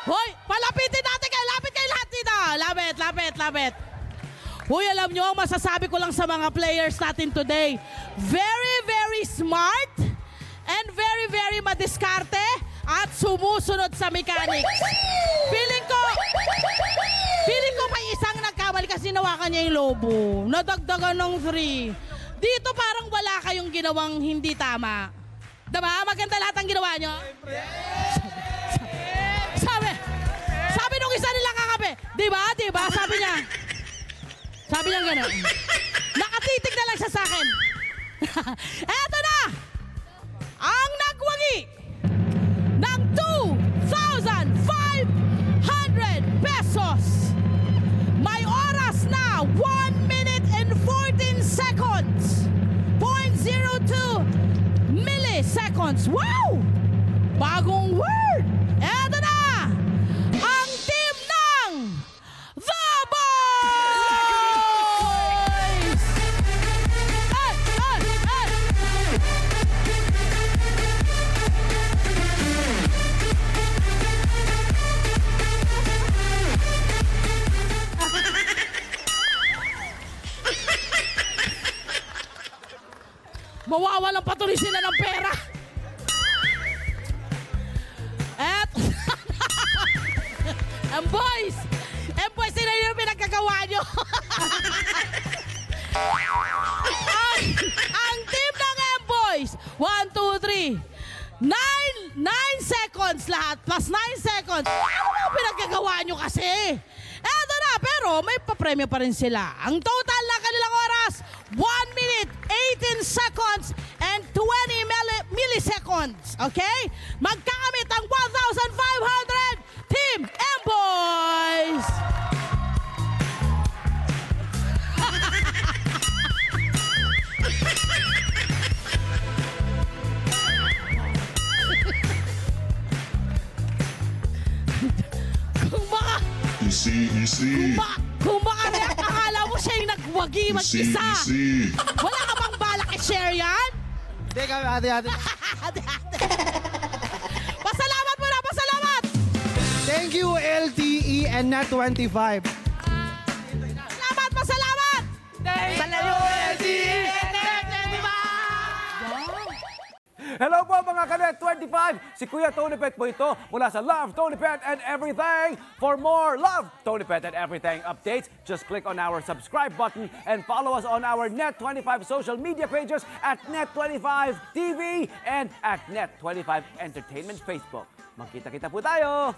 Hoy, palapitin natin kayo. Lapit kayo lahat dito. Lapit. Hoy, alam nyo, masasabi ko lang sa mga players natin today, very, very smart and very, very madiskarte at sumusunod sa mechanics. Feeling ko may isang nagkamali kasi nawakan niya yung lobo. Nadagdagan ng 3. Dito parang wala kayong ginawang hindi tama. Diba? Maganda lahat ang ginawa nyo? Sabi nung isa nilang kakape. Diba? Sabi niya gano'n. Nakatitig na lang siya sa akin. Eto na! Ang nagwagi ng 2,500 pesos. May oras na 1 minute and 14 seconds. 0.02 milliseconds. Wow! Bagong word. Eto na! Ang team ng The Boys! Ay! Mawawalan patuloy sila ng pera. And boys, sila yung pinagkagawa nyo. ang team ng M-Boys, 1, 2, 3, 9 seconds lahat, plus 9 seconds. Ano ang pinagkagawa nyo kasi? Eto na, pero may papremyo pa rin sila. Ang total na kanilang oras, 1 minute, 18 seconds, and 20 milliseconds. Okay? Magkakamit ang 1,500 Team M-Boys! Easy. Kung baka akala mo siya yung nagwagi mag-isa. Easy. Wala ka bang balak i-share yan? Hindi kami, ate. Pasalamat mo na, pasalamat! Thank you, LTE and Net25. Pasalamat! Salamat, LTE and Net25! Hello po mga Kanet 25! Si Kuya Tony Pet po ito mula sa Love, Tony Pet and Everything. For more Love, Tony Pet and Everything updates, just click on our subscribe button and follow us on our Net25 social media pages at Net25 TV and at Net25 Entertainment Facebook. Magkita-kita po tayo!